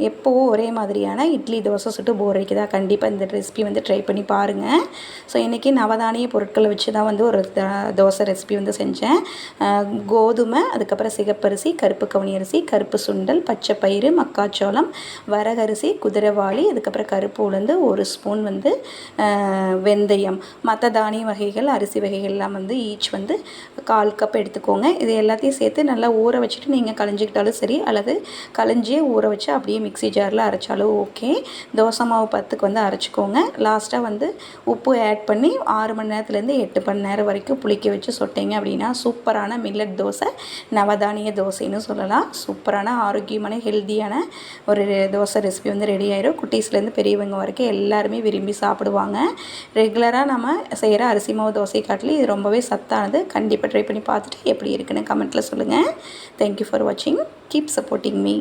எப்போவும் ஒரே மாதிரியான இட்லி தோசை சுட்டு போர் அடிக்குதா, கண்டிப்பாக இந்த ரெசிபி வந்து ட்ரை பண்ணி பாருங்கள். ஸோ இன்றைக்கி நவதானிய பொருட்களை வச்சு தான் வந்து ஒரு தோசை ரெசிபி வந்து செஞ்சேன். கோதுமை, அதுக்கப்புறம் சிகப்பரிசி, கருப்பு கவுனி அரிசி, கருப்பு சுண்டல், பச்சை பயிறு, மக்காச்சோளம், வரகரிசி, குதிரைவாளி, அதுக்கப்புறம் கருப்பு உளுந்து, 1 ஸ்பூன் வந்து வெந்தயம், மற்ற தானிய வகைகள் அரிசி வகைகள்லாம் வந்து ஈச் வந்து 1/4 கப் எடுத்துக்கோங்க. இது எல்லாத்தையும் சேர்த்து நல்லா ஊற வச்சுட்டு நீங்கள் களைஞ்சிக்கிட்டாலும் சரி, அல்லது களைஞ்சியே ஊற வச்சு அப்படியே மிக்ஸி ஜாரில் அரைச்சாலும் ஓகே. தோசை மாவு பத்துக்கு வந்து அரைச்சிக்கோங்க. லாஸ்ட்டாக வந்து உப்பு ஆட் பண்ணி 6 மணி நேரத்துலேருந்து 8 மணி நேரம் வரைக்கும் புளிக்க வச்சு சொட்டிங்க அப்படின்னா சூப்பரான மில்லட் தோசை, நவதானிய தோசைன்னு சொல்லலாம். சூப்பரான ஆரோக்கியமான ஹெல்த்தியான ஒரு தோசை ரெசிபி வந்து ரெடி ஆயிடும். குட்டீஸ்லேருந்து பெரியவங்க வரைக்கும் எல்லாருமே விரும்பி சாப்பிடுவாங்க. ரெகுலராக நம்ம செய்கிற அரிசி மாவு தோசை காட்டிலும் இது ரொம்பவே சத்தானது. கண்டிப்பாக ட்ரை பண்ணி பார்த்துட்டு எப்படி இருக்குன்னு கமெண்ட்டில் சொல்லுங்கள். தேங்க்யூ ஃபார் வாட்சிங். Keep supporting me.